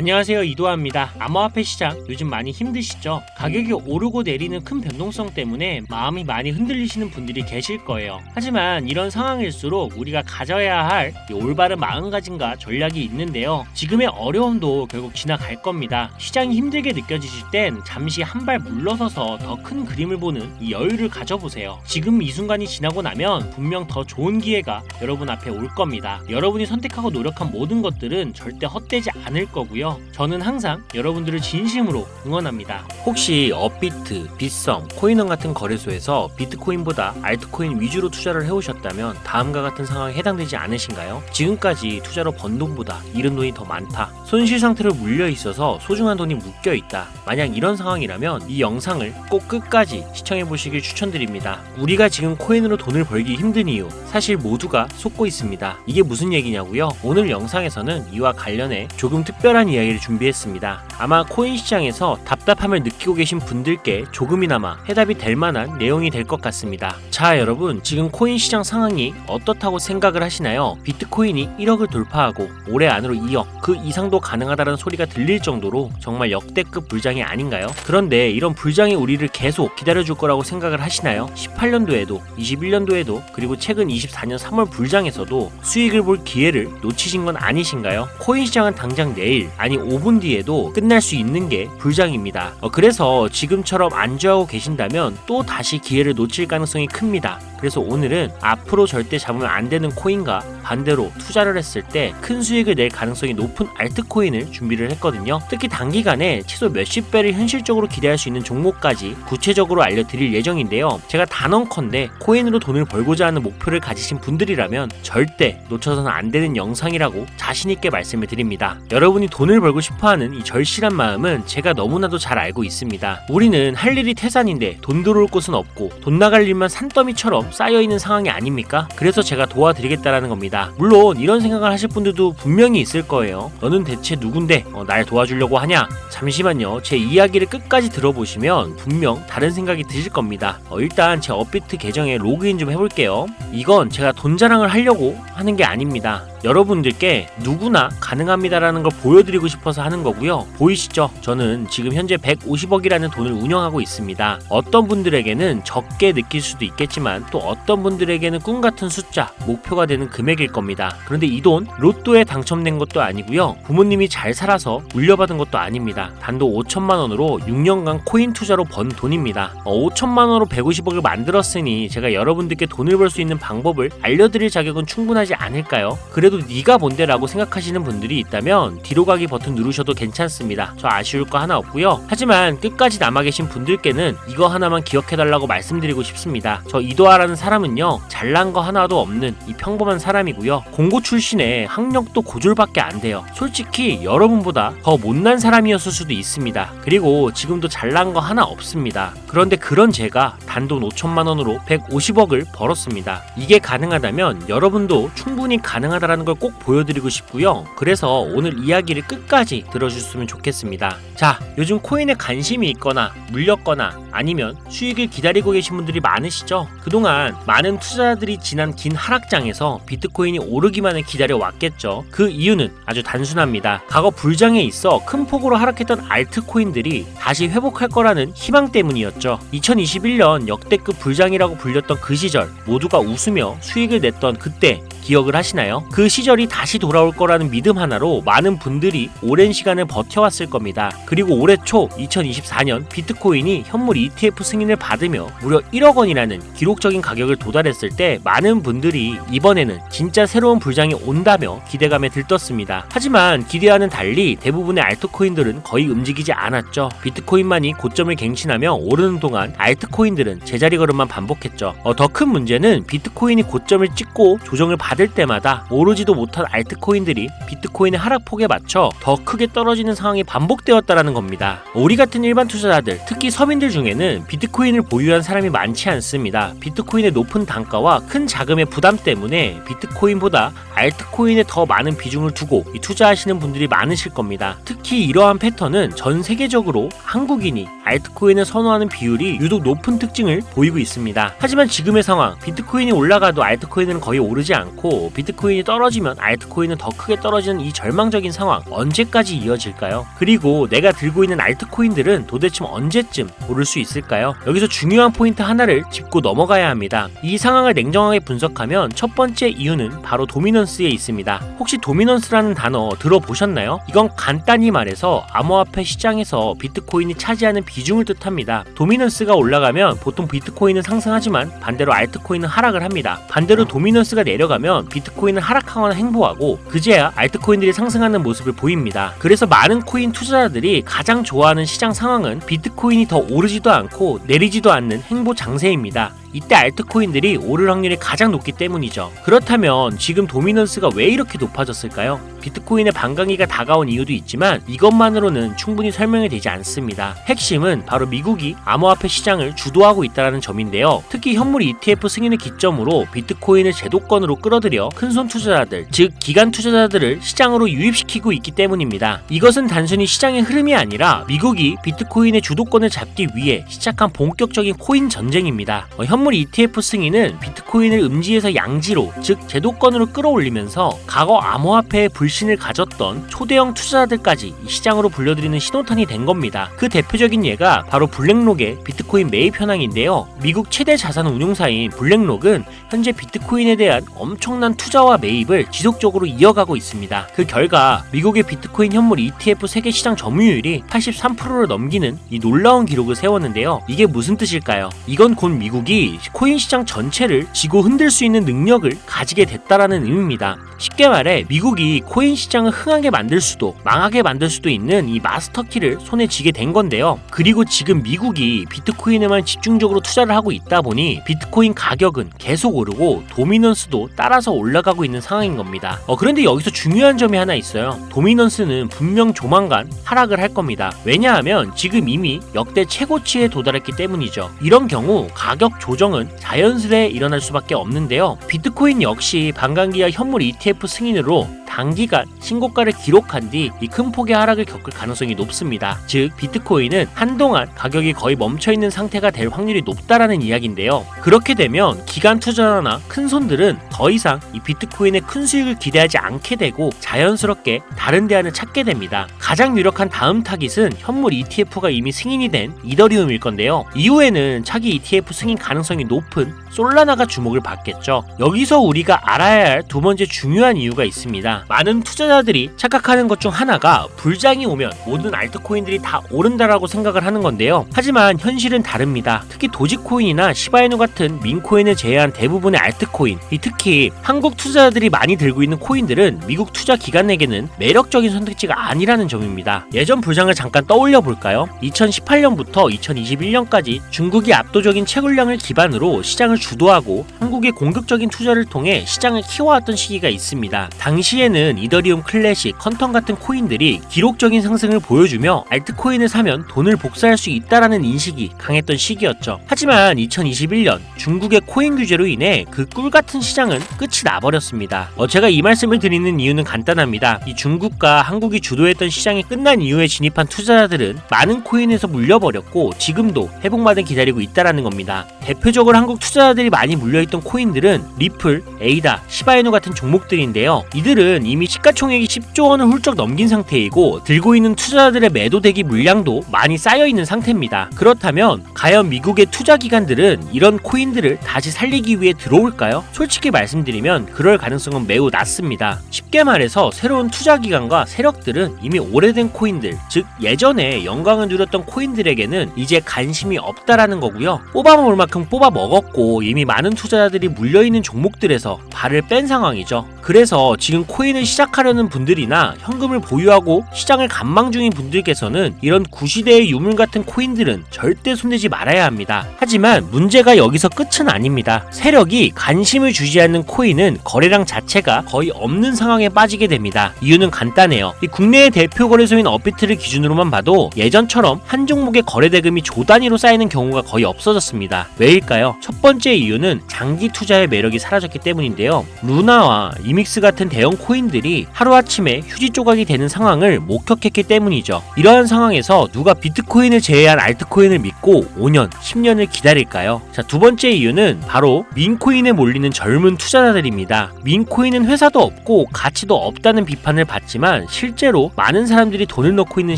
안녕하세요, 이도하입니다. 암호화폐 시장 요즘 많이 힘드시죠? 가격이 오르고 내리는 큰 변동성 때문에 마음이 많이 흔들리시는 분들이 계실 거예요. 하지만 이런 상황일수록 우리가 가져야 할 올바른 마음가짐과 전략이 있는데요. 지금의 어려움도 결국 지나갈 겁니다. 시장이 힘들게 느껴지실 땐 잠시 한 발 물러서서 더 큰 그림을 보는 이 여유를 가져보세요. 지금 이 순간이 지나고 나면 분명 더 좋은 기회가 여러분 앞에 올 겁니다. 여러분이 선택하고 노력한 모든 것들은 절대 헛되지 않을 거고요. 저는 항상 여러분들을 진심으로 응원합니다. 혹시 업비트, 빗썸, 코인원 같은 거래소에서 비트코인보다 알트코인 위주로 투자를 해오셨다면 다음과 같은 상황에 해당되지 않으신가요? 지금까지 투자로 번 돈보다 잃은 돈이 더 많다. 손실 상태로 물려있어서 소중한 돈이 묶여있다. 만약 이런 상황이라면 이 영상을 꼭 끝까지 시청해보시길 추천드립니다. 우리가 지금 코인으로 돈을 벌기 힘든 이유, 사실 모두가 속고 있습니다. 이게 무슨 얘기냐고요? 오늘 영상에서는 이와 관련해 조금 특별한 이야기를 준비했습니다. 아마 코인 시장에서 답답함을 느끼고 계신 분들께 조금이나마 해답이 될 만한 내용이 될 것 같습니다. 자, 여러분, 지금 코인 시장 상황이 어떻다고 생각을 하시나요? 비트코인이 1억을 돌파하고 올해 안으로 2억, 그 이상도 가능하다는 소리가 들릴 정도로 정말 역대급 불장이 아닌가요? 그런데 이런 불장이 우리를 계속 기다려줄 거라고 생각을 하시나요? 18년도에도, 21년도에도, 그리고 최근 24년 3월 불장에서도 수익을 볼 기회를 놓치신 건 아니신가요? 코인 시장은 당장 내일, 아니 5분 뒤에도 끝날 수 있는 게 불장입니다. 그래서 지금처럼 안주하고 계신다면 또 다시 기회를 놓칠 가능성이 큽니다. 그래서 오늘은 앞으로 절대 잡으면 안 되는 코인과 반대로 투자를 했을 때 큰 수익을 낼 가능성이 높은 알트코인을 준비를 했거든요. 특히 단기간에 최소 몇십 배를 현실적으로 기대할 수 있는 종목까지 구체적으로 알려드릴 예정인데요. 제가 단언컨대 코인으로 돈을 벌고자 하는 목표를 가지신 분들이라면 절대 놓쳐서는 안 되는 영상이라고 자신있게 말씀을 드립니다. 여러분이 돈을 벌고 싶어하는 이 절실한 마음은 제가 너무나도 잘 알고 있습니다. 우리는 할 일이 태산인데 돈 들어올 곳은 없고 돈 나갈 일만 산더미처럼 쌓여있는 상황이 아닙니까? 그래서 제가 도와드리겠다라는 겁니다. 물론 이런 생각을 하실 분들도 분명히 있을 거예요. 너는 대체 누군데 날 도와주려고 하냐? 잠시만요. 제 이야기를 끝까지 들어보시면 분명 다른 생각이 드실 겁니다. 일단 제 업비트 계정에 로그인 좀 해볼게요. 이건 제가 돈 자랑을 하려고 하는 게 아닙니다. 여러분들께 누구나 가능합니다라는 걸 보여드리고 싶어서 하는 거고요. 보이시죠? 저는 지금 현재 150억이라는 돈을 운영하고 있습니다. 어떤 분들에게는 적게 느낄 수도 있겠지만 또 어떤 분들에게는 꿈같은 숫자, 목표가 되는 금액일 겁니다. 그런데 이 돈 로또에 당첨된 것도 아니고요. 부모님이 잘 살아서 물려받은 것도 아닙니다. 단돈 5천만 원으로 6년간 코인 투자로 번 돈입니다. 5천만 원으로 150억을 만들었으니 제가 여러분들께 돈을 벌 수 있는 방법을 알려드릴 자격은 충분하지 않을까요? 그래도 네가 뭔데 라고 생각하시는 분들이 있다면 뒤로 가기 버튼 누르셔도 괜찮습니다. 저 아쉬울 거 하나 없고요. 하지만 끝까지 남아 계신 분들께는 이거 하나만 기억해달라고 말씀드리고 싶습니다. 저 이도하라는 사람은요, 잘난 거 하나도 없는 이 평범한 사람이고요. 공고 출신에 학력도 고졸밖에 안 돼요. 솔직히 여러분보다 더 못난 사람이었을 수도 있습니다. 그리고 지금도 잘난 거 하나 없습니다. 그런데 그런 제가 단돈 5천만 원으로 150억을 벌었습니다. 이게 가능하다면 여러분도 충분히 가능하다라는 걸 꼭 보여드리고 싶고요. 그래서 오늘 이야기를 끝까지 들어주셨으면 좋겠습니다. 자, 요즘 코인에 관심이 있거나 물렸거나 아니면 수익을 기다리고 계신 분들이 많으시죠? 그동안 많은 투자자들이 지난 긴 하락장에서 비트코인이 오르기만을 기다려왔겠죠. 그 이유는 아주 단순합니다. 과거 불장에 있어 큰 폭으로 하락했던 알트코인들이 다시 회복할 거라는 희망 때문이었죠. 2021년 역대급 불장이라고 불렸던 그 시절 모두가 웃으며 수익을 냈던 그때 기억을 하시나요? 그 시절이 다시 돌아올 거라는 믿음 하나로 많은 분들이 오랜 시간을 버텨왔을 겁니다. 그리고 올해 초 2024년 비트코인이 현물 ETF 승인을 받으며 무려 1억 원이라는 기록적인 가격을 도달했을 때 많은 분들이 이번에는 진짜 새로운 불장이 온다며 기대감에 들떴습니다. 하지만 기대와는 달리 대부분의 알트코인들은 거의 움직이지 않았죠. 비트코인만이 고점을 갱신하며 오르는 동안 알트코인들은 제자리 걸음만 반복했죠. 더 큰 문제는 비트코인이 고점을 찍고 조정을 받을 때마다 오르지도 못한 알트코인들이 비트코인의 하락폭에 맞춰 더 크게 떨어지는 상황이 반복되었다라는 겁니다. 우리 같은 일반 투자자들, 특히 서민들 중에는 비트코인을 보유한 사람이 많지 않습니다. 비트코인의 높은 단가와 큰 자금의 부담 때문에 비트코인보다 알트코인에 더 많은 비중을 두고 투자하시는 분들이 많으실 겁니다. 특히 이러한 패턴은 전 세계적으로 한국인이 알트코인을 선호하는 비율이 유독 높은 특징을 보이고 있습니다. 하지만 지금의 상황, 비트코인이 올라가도 알트코인은 거의 오르지 않고 비트코인이 떨어지면 알트코인은 더 크게 떨어지는 이 절망적인 상황 언제까지 이어질까요? 그리고 내가 들고 있는 알트코인들은 도대체 언제쯤 오를 수 있을까요? 여기서 중요한 포인트 하나를 짚고 넘어가야 합니다. 이 상황을 냉정하게 분석하면 첫 번째 이유는 바로 도미넌스에 있습니다. 혹시 도미넌스라는 단어 들어보셨나요? 이건 간단히 말해서 암호화폐 시장에서 비트코인이 차지하는 비중을 뜻합니다. 도미넌스가 올라가면 보통 비트코인은 상승하지만 반대로 알트코인은 하락을 합니다. 반대로 도미넌스가 내려가면 비트코인은 하락하거나 행보하고 그제야 알트코인들이 상승하는 모습을 보입니다. 그래서 많은 코인 투자자들이 가장 좋아하는 시장 상황은 비트코인이 더 오르지도 않고 내리지도 않는 행보 장세입니다. 이때 알트코인들이 오를 확률이 가장 높기 때문이죠. 그렇다면 지금 도미넌스가 왜 이렇게 높아졌을까요? 비트코인의 반강기가 다가온 이유도 있지만 이것만으로는 충분히 설명이 되지 않습니다. 핵심은 바로 미국이 암호화폐 시장을 주도하고 있다는 점인데요. 특히 현물 ETF 승인을 기점으로 비트코인을 제도권으로 끌어들여 큰손 투자자들, 즉 기관 투자자들을 시장으로 유입시키고 있기 때문입니다. 이것은 단순히 시장의 흐름이 아니라 미국이 비트코인의 주도권을 잡기 위해 시작한 본격적인 코인 전쟁입니다. 현물 ETF 승인은 비트코인을 음지에서 양지로, 즉 제도권으로 끌어올리면서 과거 암호화폐에 불신을 가졌던 초대형 투자자들까지 이 시장으로 불려들이는 신호탄이 된 겁니다. 그 대표적인 예가 바로 블랙록의 비트코인 매입 현황인데요. 미국 최대 자산 운용사인 블랙록은 현재 비트코인에 대한 엄청난 투자와 매입을 지속적으로 이어가고 있습니다. 그 결과 미국의 비트코인 현물 ETF 세계 시장 점유율이 83%를 넘기는 이 놀라운 기록을 세웠는데요. 이게 무슨 뜻일까요? 이건 곧 미국이 코인 시장 전체를 쥐고 흔들 수 있는 능력을 가지게 됐다라는 의미입니다. 쉽게 말해 미국이 코인 시장을 흥하게 만들 수도 망하게 만들 수도 있는 이 마스터키를 손에 쥐게 된 건데요. 그리고 지금 미국이 비트코인에만 집중적으로 투자를 하고 있다 보니 비트코인 가격은 계속 오르고 도미넌스도 따라서 올라가고 있는 상황인 겁니다. 그런데 여기서 중요한 점이 하나 있어요. 도미넌스는 분명 조만간 하락을 할 겁니다. 왜냐하면 지금 이미 역대 최고치에 도달했기 때문이죠. 이런 경우 가격 조정은 자연스레 일어날 수밖에 없는데요. 비트코인 역시 반감기와 현물 ETF 승인으로 단기간 신고가를 기록한 뒤 이 큰 폭의 하락을 겪을 가능성이 높습니다. 즉 비트코인은 한동안 가격이 거의 멈춰있는 상태가 될 확률이 높다라는 이야기인데요. 그렇게 되면 기관 투자자나 큰손들은 더 이상 이 비트코인의 큰 수익을 기대하지 않게 되고 자연스럽게 다른 대안을 찾게 됩니다. 가장 유력한 다음 타깃은 현물 ETF가 이미 승인이 된 이더리움일 건데요. 이후에는 차기 ETF 승인 가능성이 높은 솔라나가 주목을 받겠죠. 여기서 우리가 알아야 할 두 번째 중요한 이유가 있습니다. 많은 투자자들이 착각하는 것 중 하나가 불장이 오면 모든 알트코인들이 다 오른다라고 생각을 하는 건데요. 하지만 현실은 다릅니다. 특히 도지코인이나 시바이누 같은 민코인을 제외한 대부분의 알트코인, 특히 한국 투자자들이 많이 들고 있는 코인들은 미국 투자 기관에게는 매력적인 선택지가 아니라는 점입니다. 예전 불장을 잠깐 떠올려 볼까요? 2018년부터 2021년까지 중국이 압도적인 채굴량을 기반으로 시장을 주도하고 한국의 공격적인 투자를 통해 시장을 키워왔던 시기가 있습니다. 당시에는 이더리움 클래식, 컨텀 같은 코인들이 기록적인 상승을 보여주며 알트코인을 사면 돈을 복사할 수 있다라는 인식이 강했던 시기였죠. 하지만 2021년 중국의 코인 규제로 인해 그 꿀같은 시장은 끝이 나버렸습니다. 제가 이 말씀을 드리는 이유는 간단합니다. 이 중국과 한국이 주도했던 시장이 끝난 이후에 진입한 투자자들은 많은 코인에서 물려버렸고 지금도 회복만을 기다리고 있다라는 겁니다. 대표적으로 한국 투자자들이 많이 물려있던 코인들은 리플, 에이다, 시바이누 같은 종목들인데요. 이들은 이미 시가총액이 10조 원을 훌쩍 넘긴 상태이고 들고 있는 투자자들의 매도 대기 물량도 많이 쌓여있는 상태입니다. 그렇다면 과연 미국의 투자기관들은 이런 코인들을 다시 살리기 위해 들어올까요? 솔직히 말씀드리면 그럴 가능성은 매우 낮습니다. 쉽게 말해서 새로운 투자기관과 세력들은 이미 오래된 코인들, 즉 예전에 영광을 누렸던 코인들에게는 이제 관심이 없다라는 거고요. 뽑아먹을 만큼 뽑아먹었고 이미 많은 투자자들이 물려있는 종목들에서 발을 뺀 상황이죠. 그래서 지금 코인을 시작하려는 분들이나 현금을 보유하고 시장을 관망 중인 분들께서는 이런 구시대의 유물 같은 코인들은 절대 손대지 말아야 합니다. 하지만 문제가 여기서 끝은 아닙니다. 세력이 관심을 주지 않는 코인은 거래량 자체가 거의 없는 상황에 빠지게 됩니다. 이유는 간단해요. 이 국내의 대표 거래소인 업비트를 기준으로만 봐도 예전처럼 한 종목의 거래 대금이 조 단위로 쌓이는 경우가 거의 없어졌습니다. 왜일까요? 첫 번째 이유는 장기 투자의 매력이 사라졌기 때문인데요. 루나와 이믹스 같은 대형 코인 코인들이 하루아침에 휴지 조각이 되는 상황을 목격했기 때문이죠. 이러한 상황에서 누가 비트코인을 제외한 알트코인을 믿고 5년, 10년을 기다릴까요? 자, 두 번째 이유는 바로 민코인에 몰리는 젊은 투자자들입니다. 민코인은 회사도 없고 가치도 없다는 비판을 받지만 실제로 많은 사람들이 돈을 넣고 있는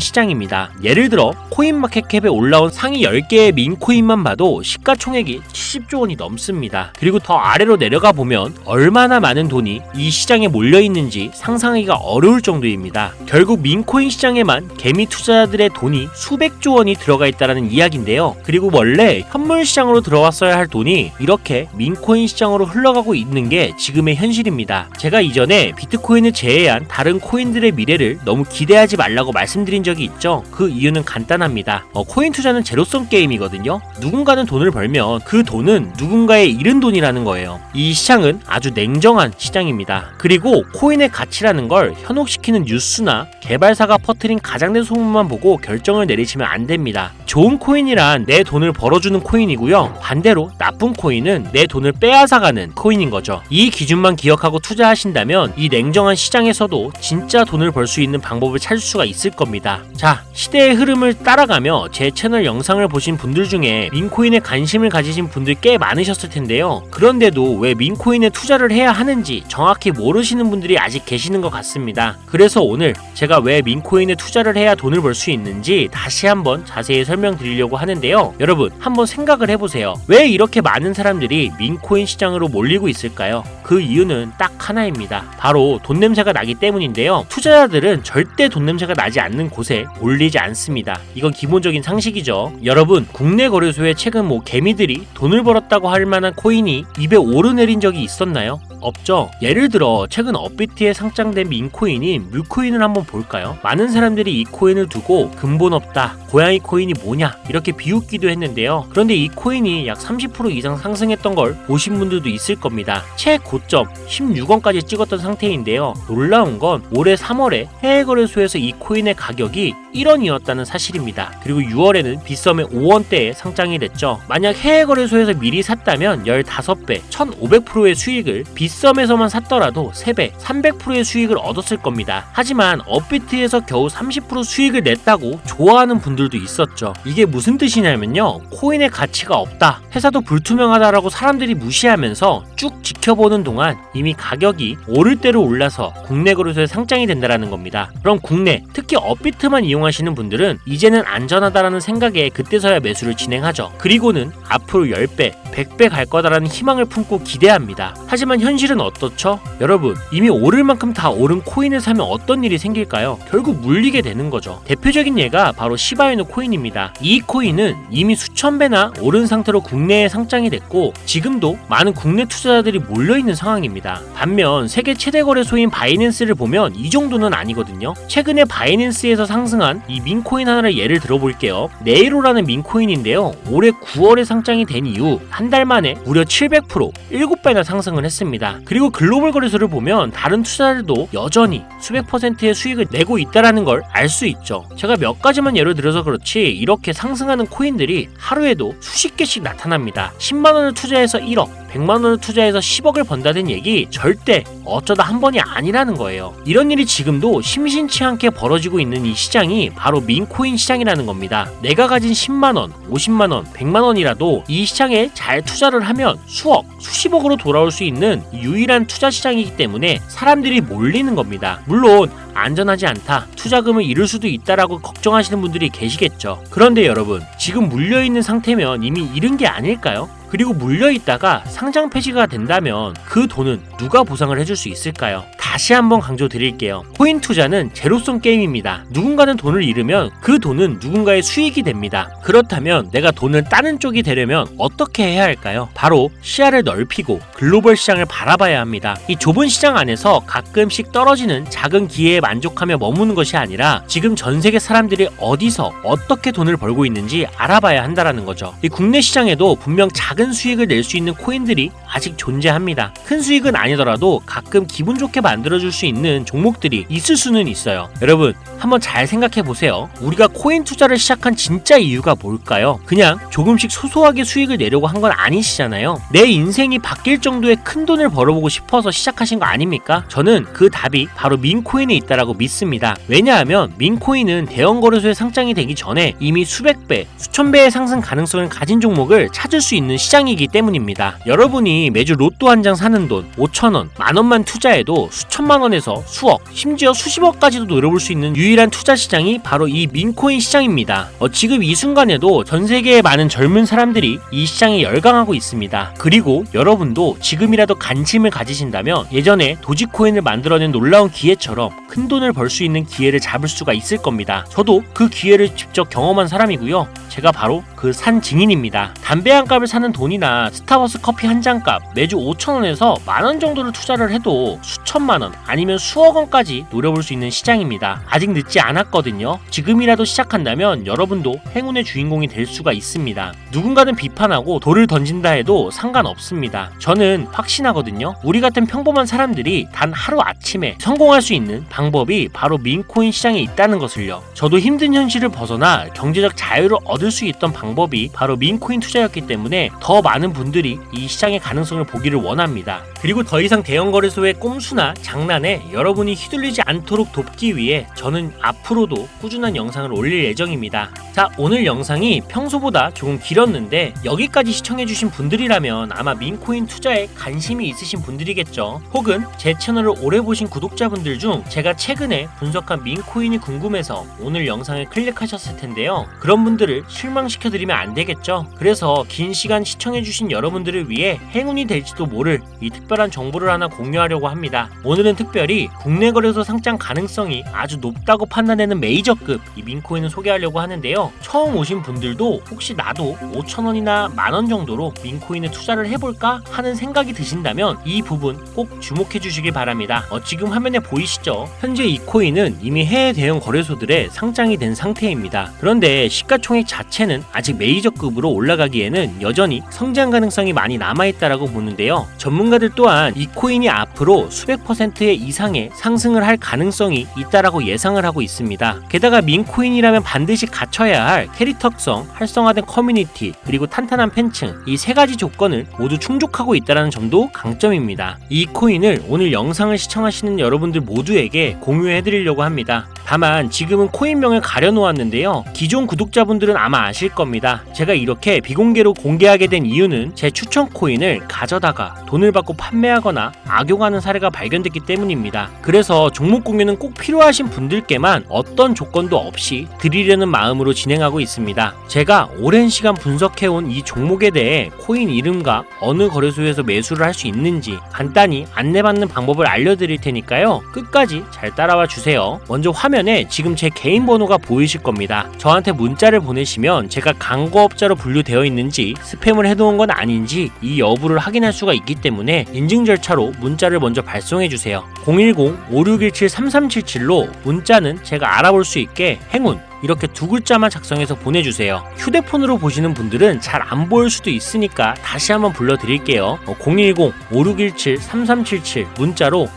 시장입니다. 예를 들어 코인마켓캡에 올라온 상위 10개의 민코인만 봐도 시가총액이 70조 원이 넘습니다. 그리고 더 아래로 내려가 보면 얼마나 많은 돈이 이 시장에 몰려 있는지 상상하기가 어려울 정도입니다. 결국 민코인 시장에만 개미 투자자들의 돈이 수백조 원이 들어가 있다는 이야기인데요. 그리고 원래 현물 시장으로 들어왔어야 할 돈이 이렇게 민코인 시장으로 흘러가고 있는 게 지금의 현실입니다. 제가 이전에 비트코인을 제외한 다른 코인들의 미래를 너무 기대하지 말라고 말씀드린 적이 있죠. 그 이유는 간단합니다. 코인 투자는 제로섬 게임이거든요. 누군가는 돈을 벌면 그 돈은 누군가의 잃은 돈이라는 거예요. 이 시장은 아주 냉정한 시장입니다. 그리고 코인의 가치라는 걸 현혹시키는 뉴스나 개발사가 퍼뜨린 가장된 소문만 보고 결정을 내리시면 안 됩니다. 좋은 코인이란 내 돈을 벌어주는 코인이고요. 반대로 나쁜 코인은 내 돈을 빼앗아가는 코인인 거죠. 이 기준만 기억하고 투자하신다면 이 냉정한 시장에서도 진짜 돈을 벌 수 있는 방법을 찾을 수가 있을 겁니다. 자, 시대의 흐름을 따라가며 제 채널 영상을 보신 분들 중에 민코인에 관심을 가지신 분들 꽤 많으셨을 텐데요. 그런데도 왜 민코인에 투자를 해야 하는지 정확히 모르시는 분들이 아직 계시는 것 같습니다. 그래서 오늘 제가 왜 민코인에 투자를 해야 돈을 벌 수 있는지 다시 한번 자세히 설명드리려고 하는데요. 여러분, 한번 생각을 해보세요. 왜 이렇게 많은 사람들이 민코인 시장으로 몰리고 있을까요? 그 이유는 딱 하나입니다. 바로 돈 냄새가 나기 때문인데요. 투자자들은 절대 돈 냄새가 나지 않는 곳에 몰리지 않습니다. 이건 기본적인 상식이죠. 여러분, 국내 거래소에 최근 개미들이 돈을 벌었다고 할 만한 코인이 입에 오르내린 적이 있었나요? 없죠. 예를 들어 최근 업비트에 상장된 민코인인 뮤코인을 한번 볼까요? 많은 사람들이 이 코인을 두고 근본 없다, 고양이 코인이 뭐냐 이렇게 비웃기도 했는데요. 그런데 이 코인이 약 30% 이상 상승했던 걸 보신 분들도 있을 겁니다. 최고점 16원까지 찍었던 상태인데요. 놀라운 건 올해 3월에 해외 거래소에서 이 코인의 가격이 1원이었다는 사실입니다. 그리고 6월에는 빗썸에 5원대에 상장이 됐죠. 만약 해외 거래소에서 미리 샀다면 15배, 1500%의 수익을 빗썸에서만 샀더라도 3배, 300%의 수익을 얻었을 겁니다. 하지만 업비트에서 겨우 30% 수익을 냈다고 좋아하는 분들도 있었죠. 이게 무슨 뜻이냐면요. 코인의 가치가 없다, 회사도 불투명하다라고 사람들이 무시하면서 쭉 지켜보는 동안 이미 가격이 오를 대로 올라서 국내 거래소에 상장이 된다는 겁니다. 그럼 국내, 특히 업비트만 이용하시는 분들은 이제는 안전하다라는 생각에 그때서야 매수를 진행하죠. 그리고는 앞으로 10배, 100배 갈 거다라는 희망을 품고 기대합니다. 하지만 현실은 어떻죠? 여러분, 이미 오를 만큼 다 오른 코인을 사면 어떤 일이 생길까요? 결국 물리게 되는 거죠. 대표적인 예가 바로 시바이누 코인입니다. 이 코인은 이미 수천 배나 오른 상태로 국내에 상장이 됐고 지금도 많은 국내 투자자들이 몰려있는 상황입니다. 반면 세계 최대 거래소인 바이낸스를 보면 이 정도는 아니거든요. 최근에 바이낸스에서 상승한 이 민코인 하나를 예를 들어볼게요. 네이로라는 민코인인데요. 올해 9월에 상장이 된 이후 한 달 만에 무려 700%, 7배나 상승을 했습니다. 그리고 글로벌 거래소를 보면 다른 투자자들도 여전히 수백 %의 수익을 내고 있다는 걸 알 수 있죠. 제가 몇 가지만 예를 들어서 그렇지 이렇게 상승하는 코인들이 하루에도 수십 개씩 나타납니다. 10만원을 투자해서 1억, 100만원을 투자해서 10억을 번다는 얘기 절대 어쩌다 한 번이 아니라는 거예요. 이런 일이 지금도 심심치 않게 벌어지고 있는 이 시장이 바로 민코인 시장이라는 겁니다. 내가 가진 10만원, 50만원, 100만원이라도 이 시장에 잘 투자를 하면 수억, 수십억으로 돌아올 수 있는 유일한 투자 시장이기 때문에 사람들이 몰리는 겁니다. 물론 안전하지 않다, 투자금을 잃을 수도 있다라고 걱정하시는 분들이 계시겠죠. 그런데 여러분, 지금 물려있는 상태면 이미 잃은 게 아닐까요? 그리고 물려있다가 상장 폐지가 된다면 그 돈은 누가 보상을 해줄 수 있을까요? 다시 한번 강조드릴게요. 코인 투자는 제로섬 게임입니다. 누군가는 돈을 잃으면 그 돈은 누군가의 수익이 됩니다. 그렇다면 내가 돈을 따는 쪽이 되려면 어떻게 해야 할까요? 바로 시야를 넓히고 글로벌 시장을 바라봐야 합니다. 이 좁은 시장 안에서 가끔씩 떨어지는 작은 기회에 만족하며 머무는 것이 아니라 지금 전 세계 사람들이 어디서 어떻게 돈을 벌고 있는지 알아봐야 한다는 거죠. 이 국내 시장에도 분명 작은 수익을 낼 수 있는 코인들이 아직 존재합니다. 큰 수익은 아닐 아니더라도 가끔 기분 좋게 만들어줄 수 있는 종목들이 있을 수는 있어요. 여러분 한번 잘 생각해보세요. 우리가 코인 투자를 시작한 진짜 이유가 뭘까요? 그냥 조금씩 소소하게 수익을 내려고 한 건 아니시잖아요. 내 인생이 바뀔 정도의 큰 돈을 벌어보고 싶어서 시작하신 거 아닙니까? 저는 그 답이 바로 민코인에 있다라고 믿습니다. 왜냐하면 민코인은 대형 거래소에 상장이 되기 전에 이미 수백 배, 수천 배의 상승 가능성을 가진 종목을 찾을 수 있는 시장이기 때문입니다. 여러분이 매주 로또 한 장 사는 돈 5,000원, 만원만 투자해도 수천만 원에서 수억, 심지어 수십억까지도 노려볼 수 있는 유일한 투자 시장이 바로 이 민코인 시장입니다. 지금 이 순간에도 전 세계의 많은 젊은 사람들이 이 시장에 열광하고 있습니다. 그리고 여러분도 지금이라도 관심을 가지신다면 예전에 도지코인을 만들어낸 놀라운 기회처럼 큰 돈을 벌 수 있는 기회를 잡을 수가 있을 겁니다. 저도 그 기회를 직접 경험한 사람이고요. 제가 바로 그 산 증인입니다. 담배 한 값을 사는 돈이나 스타벅스 커피 한 잔 값 매주 5,000원에서 만원 정도를 투자를 해도 수천만원 아니면 수억 원까지 노려볼 수 있는 시장입니다. 아직 늦지 않았거든요. 지금이라도 시작한다면 여러분도 행운의 주인공이 될 수가 있습니다. 누군가는 비판하고 돌을 던진다 해도 상관없습니다. 저는 확신하거든요. 우리 같은 평범한 사람들이 단 하루아침에 성공할 수 있는 방법이 바로 민코인 시장에 있다는 것을요. 저도 힘든 현실을 벗어나 경제적 자유를 얻을 수 있던 방법이 바로 민코인 투자였기 때문에 더 많은 분들이 이 시장의 가능성을 보기를 원합니다. 그리고 더 이상 대형 거래소의 꼼수나 장난에 여러분이 휘둘리지 않도록 돕기 위해 저는 앞으로도 꾸준한 영상을 올릴 예정입니다. 자, 오늘 영상이 평소보다 조금 길었는데 여기까지 시청해주신 분들이라면 아마 민코인 투자에 관심이 있으신 분들이겠죠. 혹은 제 채널을 오래 보신 구독자분들 중 제가 최근에 분석한 민코인이 궁금해서 오늘 영상을 클릭하셨을 텐데요. 그런 분들을 실망시켜드리면 안 되겠죠. 그래서 긴 시간 시청해주신 여러분들을 위해 행운이 될지도 모를 이 특별한 정보를 하나 공유하려고 합니다. 오늘은 특별히 국내 거래소 상장 가능성이 아주 높다고 판단되는 메이저급 이 민코인을 소개하려고 하는데요. 처음 오신 분들도 혹시 나도 5,000원이나 만원 정도로 민코인에 투자를 해볼까 하는 생각이 드신다면 이 부분 꼭 주목해 주시길 바랍니다. 지금 화면에 보이시죠? 현재 이 코인은 이미 해외 대형 거래소들에 상장이 된 상태입니다. 그런데 시가총액 자체는 아직 메이저급으로 올라가기에는 여전히 성장 가능성이 많이 남아있다라고 보는데요. 전문가들 또한 이 코인이 앞으로 수백 퍼센트의 이상의 상승을 할 가능성이 있다라고 예상을 하고 있습니다. 게다가 민코인이라면 반드시 갖춰야 할 캐릭터성, 활성화된 커뮤니티, 그리고 탄탄한 팬층 이 세 가지 조건을 모두 충족하고 있다는 점도 강점입니다. 이 코인을 오늘 영상을 시청하시는 여러분들 모두에게 공유해드리려고 합니다. 다만 지금은 코인명을 가려놓았는데요. 기존 구독자분들은 아마 아실 겁니다. 제가 이렇게 비공개로 공개하게 된 이유는 제 추천 코인을 가져다가 돈을 받고 판매하거나 악용하는 사례가 발견됐기 때문입니다. 그래서 종목 공유는 꼭 필요하신 분들께만 어떤 조건도 없이 드리려는 마음으로 진행하고 있습니다. 제가 오랜 시간 분석해온 이 종목에 대해 코인 이름과 어느 거래소에서 매수를 할 수 있는지 간단히 안내받는 방법을 알려드릴 테니까요. 끝까지 잘 따라와 주세요. 먼저 화면에 지금 제 개인 번호가 보이실 겁니다. 저한테 문자를 보내시면 제가 광고업자로 분류되어 있는지 스팸을 해놓은 건 아닌지 이 여부를 확인할 수가 있기 때문에 인증 절차로 문자를 먼저 발송해주세요. 010-5617-3377로 문자는 제가 알아볼 수 있게 행운 이렇게 두 글자만 작성해서 보내주세요. 휴대폰으로 보시는 분들은 잘 안 보일 수도 있으니까 다시 한번 불러드릴게요. 010-5617-3377 문자로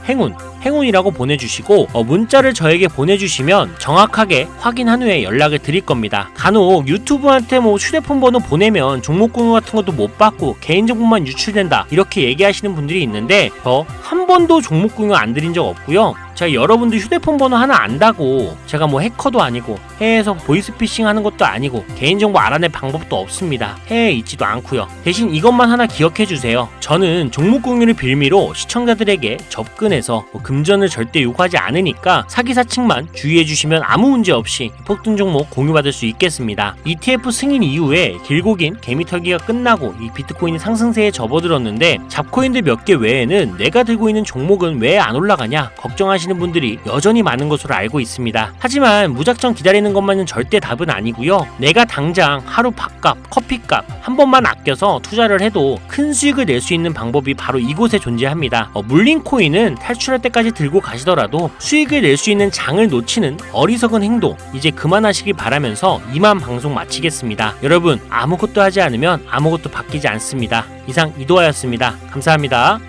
행운이라고 보내주시고 문자를 저에게 보내주시면 정확하게 확인한 후에 연락을 드릴 겁니다. 간혹 유튜브한테 휴대폰 번호 보내면 종목 공유 같은 것도 못 받고 개인정보만 유출된다 이렇게 얘기하시는 분들이 있는데 저 한 번도 종목 공유 안 드린 적 없고요. 제가 여러분들 휴대폰 번호 하나 안다고 제가 해커도 아니고 해외에서 보이스피싱 하는 것도 아니고 개인정보 알아낼 방법도 없습니다. 해외에 있지도 않고요. 대신 이것만 하나 기억해 주세요. 저는 종목 공유를 빌미로 시청자들에게 접근해서 금전을 절대 요구하지 않으니까 사기사측만 주의해 주시면 아무 문제 없이 폭등 종목 공유받을 수 있겠습니다. ETF 승인 이후에 길고 긴 개미털기가 끝나고 이 비트코인이 상승세에 접어들었는데 잡코인들 몇 개 외에는 내가 들고 있는 종목은 왜 안 올라가냐 걱정하시는 분들이 여전히 많은 것으로 알고 있습니다. 하지만 무작정 기다리는 것만은 절대 답은 아니고요. 내가 당장 하루 밥값, 커피값 한 번만 아껴서 투자를 해도 큰 수익을 낼 수 있는 방법이 바로 이곳에 존재합니다. 물린 코인은 탈출할 때까지 들고 가시더라도 수익을 낼 수 있는 장을 놓치는 어리석은 행동 이제 그만하시길 바라면서 이만 방송 마치겠습니다. 여러분 아무것도 하지 않으면 아무것도 바뀌지 않습니다. 이상 이도하였습니다. 감사합니다.